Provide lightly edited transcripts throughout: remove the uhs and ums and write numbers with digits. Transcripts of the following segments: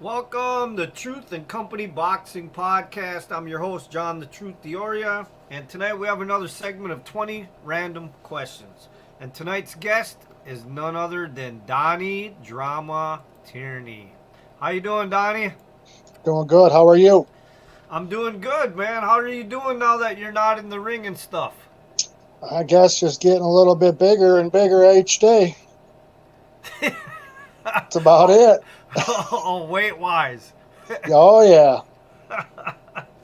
Welcome to Truth and Company Boxing Podcast. I'm your host, John the Truth Dioria, and tonight we have another segment of 20 random questions. And tonight's guest is none other than Donny Drama Tierney. How you doing, Donny? Doing good. How are you? I'm doing good, man. How are you doing now that you're not in the ring and stuff? I guess just getting a little bit bigger and bigger each day. That's about oh, it. oh, weight wise. Oh, yeah.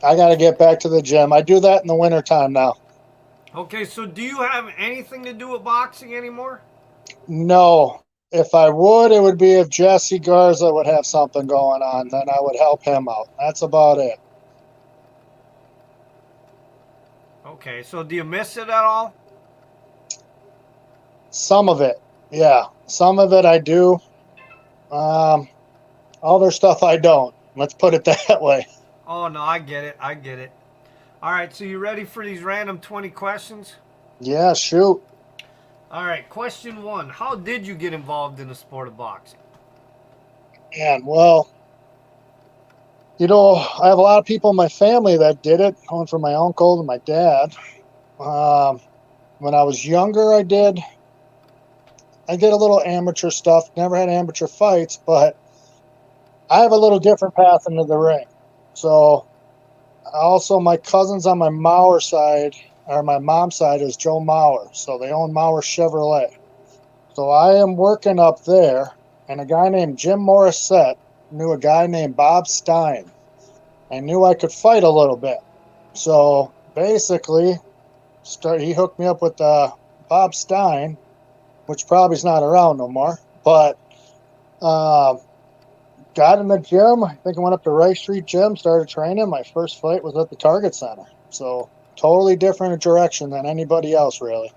I got to get back to the gym. I do that in the wintertime now. Okay, so do you have anything to do with boxing anymore? No. If I would, it would be if Jesse Garza would have something going on. Then I would help him out. That's about it. Okay, so do you miss it at all? Some of it. Yeah. Some of it I do. Um, Other stuff I don't. Let's put it that way. Oh, no, I get it. I get it. All right, so you ready for these random 20 questions? Yeah, shoot. All right, question one. How did you get involved in the sport of boxing? And, well, I have a lot of people in my family that did it, going from my uncle to my dad. Um, when I was younger, I did a little amateur stuff. Never had amateur fights, but I have a little different path into the ring. So, also my cousins on my Mauer side, or my mom's side, is Joe Mauer. So they own Mauer Chevrolet. So I am working up there, and a guy named Jim Morissette knew a guy named Bob Stein. I knew I could fight a little bit. So basically, he hooked me up with Bob Stein, which probably is not around no more. But uh, got in the gym. I think I went up to Rice Street Gym, started training. My first fight was at the Target Center. So totally different direction than anybody else, really.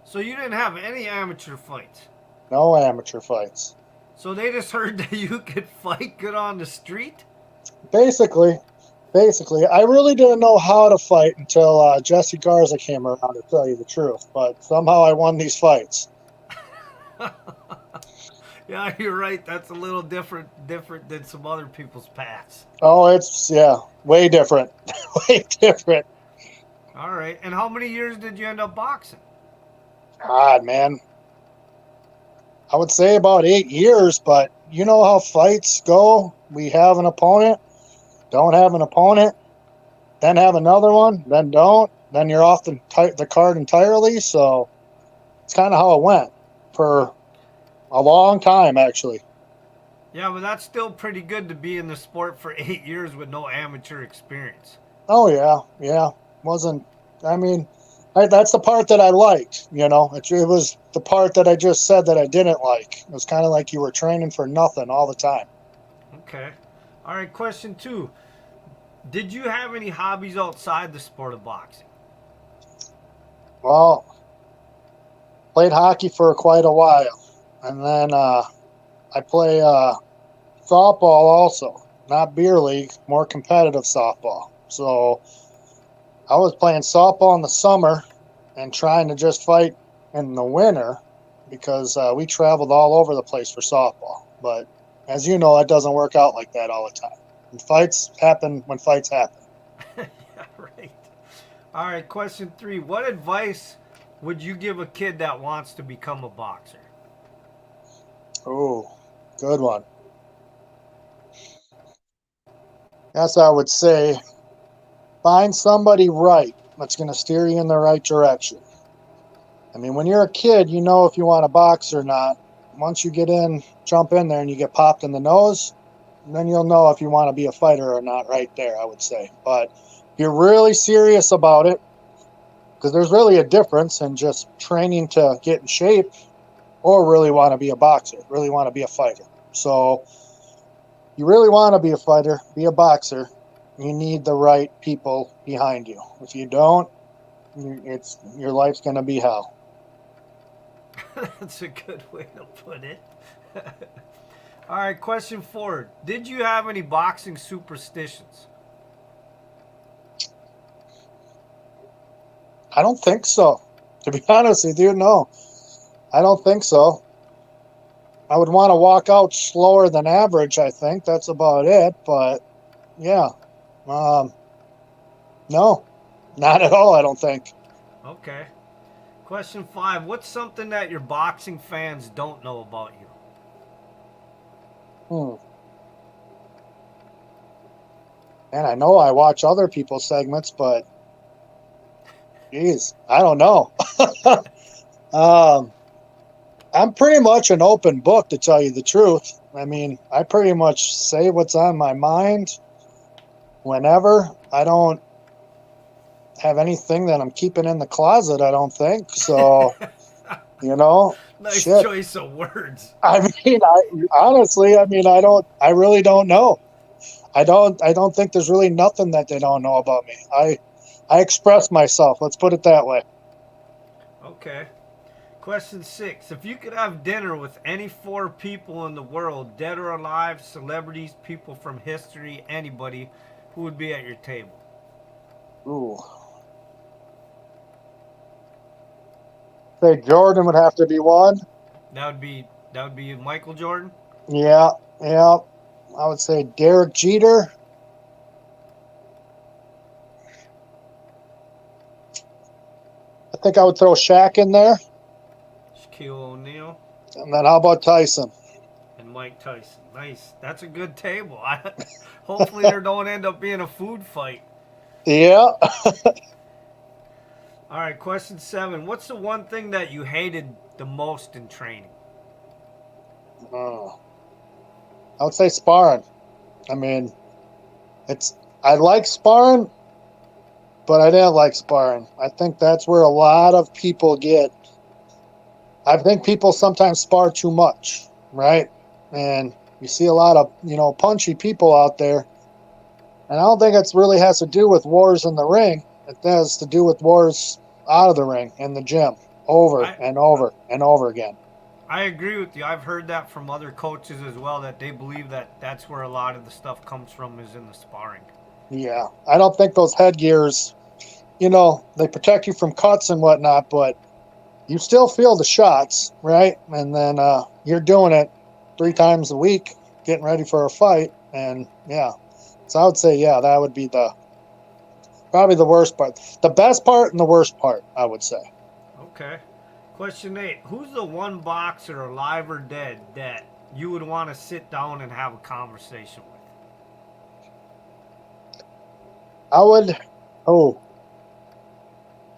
So you didn't have any amateur fights. No amateur fights. So they just heard that you could fight good on the street? Basically, I really didn't know how to fight until Jesse Garza came around, to tell you the truth. But somehow I won these fights. Yeah, you're right. That's a little different than some other people's paths. Oh, yeah, way different. Way different. All right. And how many years did you end up boxing? God, man. I would say about 8 years, but you know how fights go. We have an opponent, don't have an opponent, then have another one, then don't. Then you're off the card entirely. So it's kind of how it went for a long time, actually. Yeah, but that's still pretty good to be in the sport for 8 years with no amateur experience. Oh, yeah, yeah. Wasn't, I mean, that's the part that I liked, It was the part that I just said that I didn't like. It was kind of like you were training for nothing all the time. Okay. All right, question two. Did you have any hobbies outside the sport of boxing? Well, played hockey for quite a while. And then I play softball also. Not beer league, more competitive softball. So I was playing softball in the summer and trying to just fight in the winter because we traveled all over the place for softball. But as you know, it doesn't work out like that all the time. And fights happen when fights happen. Yeah, right. All right, question three. What advice would you give a kid that wants to become a boxer? Oh, good one. That's what I would say. Find somebody right that's going to steer you in the right direction. I mean, when you're a kid, you know if you want to box or not. Once you jump in there and you get popped in the nose, then you'll know if you want to be a fighter or not right there, I would say. But if you're really serious about it, because there's really a difference in just training to get in shape or really want to be a boxer, really want to be a fighter. So you really want to be a fighter, be a boxer, you need the right people behind you. If you don't, your life's going to be hell. That's a good way to put it. All right, question four. Did you have any boxing superstitions? I don't think so. To be honest with you, no. I don't think so. I would want to walk out slower than average. I think that's about it. But yeah, no, not at all. I don't think. Okay. Question 5. What's something that your boxing fans don't know about you? Hmm. And I know I watch other people's segments, but geez, I don't know. I'm pretty much an open book, to tell you the truth. I mean, I pretty much say what's on my mind whenever. I don't have anything that I'm keeping in the closet, I don't think. So, Nice shit. choice of words. I mean, I really don't know. I don't think there's really nothing that they don't know about me. I express myself. Let's put it that way. Okay. Question 6. If you could have dinner with any 4 people in the world, dead or alive, celebrities, people from history, anybody, who would be at your table? Ooh. Say Jordan would have to be one. That would be Michael Jordan. Yeah, yeah. I would say Derek Jeter. I think I would throw Shaq in there. Shaquille O'Neal And then how about Tyson? and Mike Tyson. Nice. That's a good table. Hopefully there don't end up being a food fight. Yeah. All right, question 7. What's the one thing that you hated the most in training? Oh, I would say sparring. I mean, I like sparring, but I didn't like sparring. I think that's where a lot of people get. I think people sometimes spar too much, right? And you see a lot of, punchy people out there. And I don't think it really has to do with wars in the ring. It has to do with wars out of the ring in the gym over I and over and over again. I agree with you. I've heard that from other coaches as well, that they believe that that's where a lot of the stuff comes from, is in the sparring. Yeah. I don't think those headgears, they protect you from cuts and whatnot, but you still feel the shots, right? And then you're doing it 3 times a week, getting ready for a fight. And yeah. So I would say, yeah, that would be probably the worst part. The best part and the worst part, I would say. Okay. Question 8. Who's the one boxer, alive or dead, that you would want to sit down and have a conversation with? I would, oh,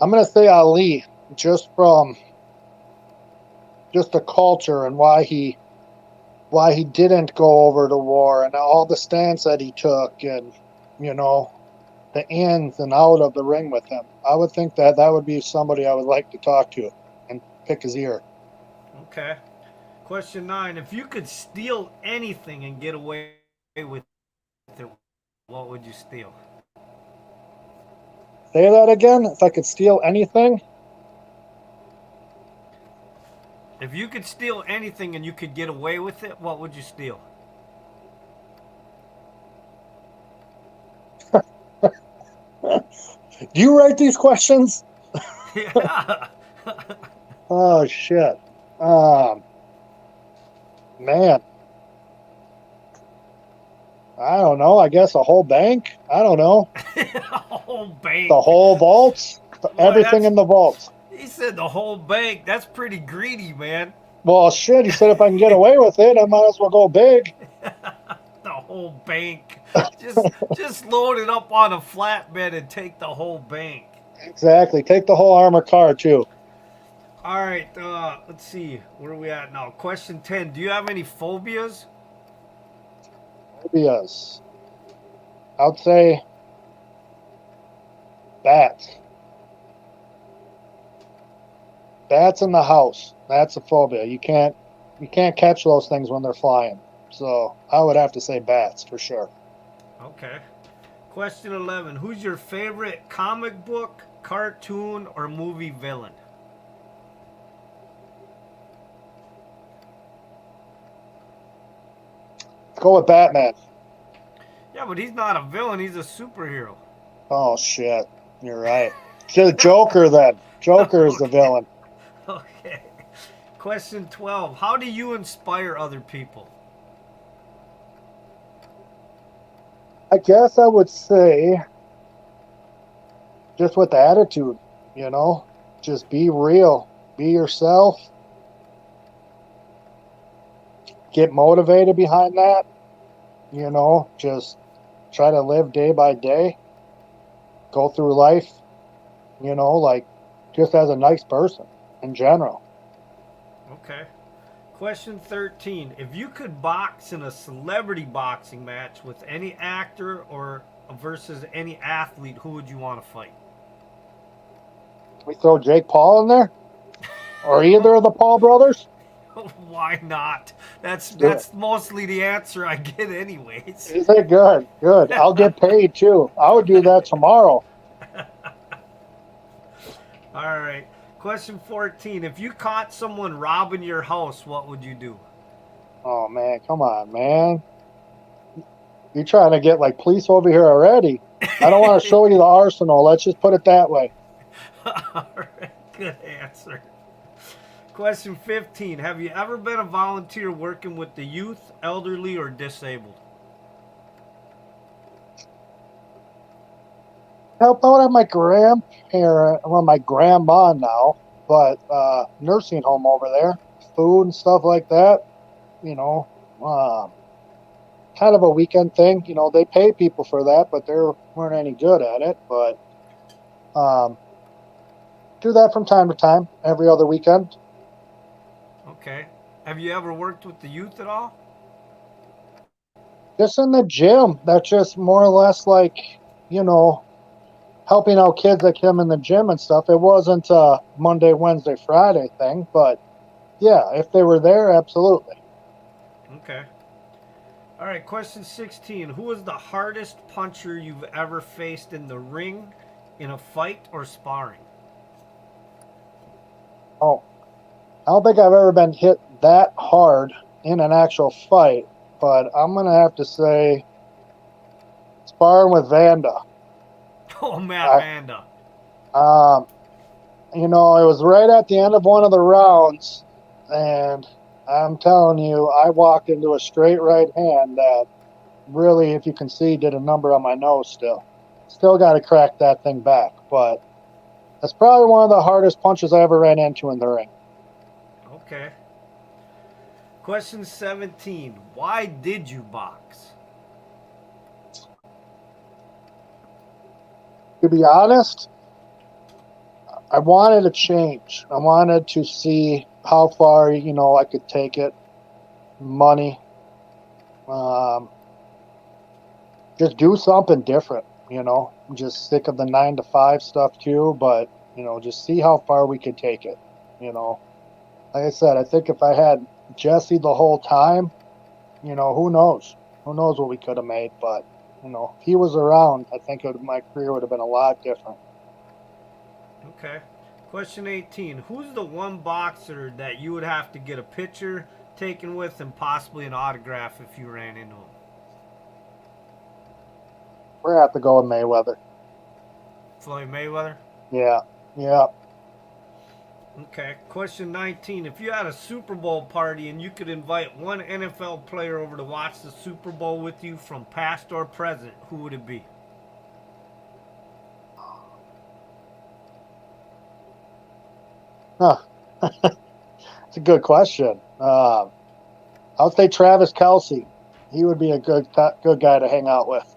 I'm going to say Ali, just from just the culture and why he didn't go over to war and all the stands that he took and, the ins and out of the ring with him. I would think that would be somebody I would like to talk to and pick his ear. Okay. Question 9. If you could steal anything and get away with it, what would you steal? Say that again. If I could steal anything. If you could steal anything and you could get away with it, what would you steal? Do you write these questions? Yeah. Oh shit. Man. I don't know. I guess a whole bank. I don't know. A whole bank. The whole vault. Everything in the vault. He said the whole bank. That's pretty greedy, man. Well, shit. He said if I can get away with it, I might as well go big. The whole bank. Just load it up on a flatbed and take the whole bank. Exactly. Take the whole armored car too. All right. Let's see. Where are we at now? Question 10. Do you have any phobias? Phobias. I would say bats. Bats in the house. That's a phobia. You can't catch those things when they're flying. So I would have to say bats for sure. Okay. Question 11. Who's your favorite comic book, cartoon, or movie villain? Let's go with Batman. Yeah, but he's not a villain. He's a superhero. Oh shit. You're right. The Joker then. Joker is the villain. Okay. Question 12. How do you inspire other people? I guess I would say just with attitude, just be real, be yourself, get motivated behind that, just try to live day by day, go through life, like just as a nice person in general. Okay. Question 13. If you could box in a celebrity boxing match with any actor or versus any athlete, who would you want to fight? We throw Jake Paul in there? Or either of the Paul brothers? Why not? That's mostly the answer I get anyways. Is it good? Good. I'll get paid too. I would do that tomorrow. All right. Question 14. If you caught someone robbing your house, what would you do? Oh man, come on, man. You're trying to get like police over here already. I don't want to show you the arsenal. Let's just put it that way. All right. Good answer. Question 15. Have you ever been a volunteer working with the youth, elderly, or disabled? Help out at my my grandma now, but nursing home over there, food and stuff like that, kind of a weekend thing. They pay people for that, but they weren't any good at it. But do that from time to time, every other weekend. Okay. Have you ever worked with the youth at all? Just in the gym. That's just more or less like, helping out kids that come in the gym and stuff. It wasn't a Monday, Wednesday, Friday thing, but yeah, if they were there, absolutely. Okay. All right, question 16. Who was the hardest puncher you've ever faced in the ring, in a fight, or sparring? Oh, I don't think I've ever been hit that hard in an actual fight, but I'm going to have to say sparring with Vanda. Oh, Matt Vanda. It was right at the end of one of the rounds, and I'm telling you, I walked into a straight right hand that really, if you can see, did a number on my nose still. Still got to crack that thing back, but that's probably one of the hardest punches I ever ran into in the ring. Okay. Question 17. Why did you box? To be honest, I wanted a change. I wanted to see how far, I could take it. Money. Just do something different, I'm just sick of the 9-to-5 stuff too, but, just see how far we could take it, Like I said, I think if I had Jesse the whole time, who knows? Who knows what we could have made, but if he was around, I think my career would have been a lot different. Okay. Question 18. Who's the one boxer that you would have to get a picture taken with and possibly an autograph if you ran into him? We're going to have to go with Mayweather. Floyd Mayweather? Yeah. Okay. Question 19. If you had a Super Bowl party and you could invite one NFL player over to watch the Super Bowl with you from past or present, who would it be? Huh. It's a good question. I'll say Travis Kelce. He would be a good guy to hang out with.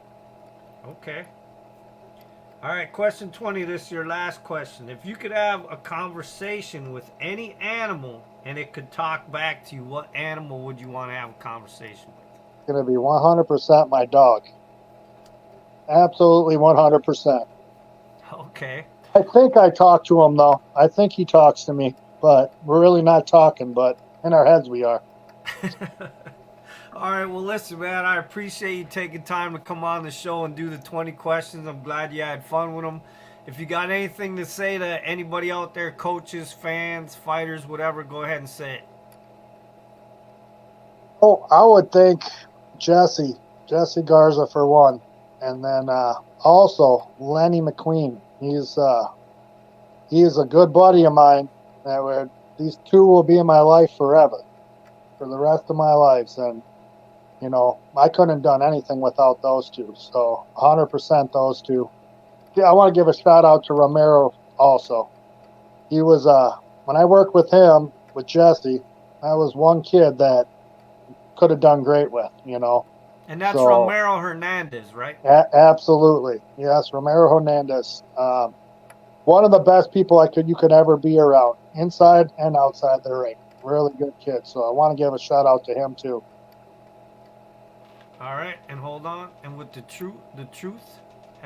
Okay. All right, question 20. This is your last question. If you could have a conversation with any animal and it could talk back to you, what animal would you want to have a conversation with? It's going to be 100% my dog. Absolutely 100%. Okay. I think I talk to him, though. I think he talks to me, but we're really not talking, but in our heads we are. All right, well, listen, man, I appreciate you taking time to come on the show and do the 20 questions. I'm glad you had fun with them. If you got anything to say to anybody out there, coaches, fans, fighters, whatever, go ahead and say it. Oh, I would think Jesse Garza for one. And then also Lenny McQueen. He is a good buddy of mine that these two will be in my life forever, for the rest of my life. And, you know, I couldn't have done anything without those two. So 100% those two. Yeah, I want to give a shout out to Romero also. He was, when I worked with him, with Jesse, I was one kid that could have done great with, you know. And that's So, Romero Hernandez, right? absolutely. Yes, Romero Hernandez. One of the best people you could ever be around, inside and outside the ring. Really good kid. So I want to give a shout out to him too. All right, and hold on. And with the truth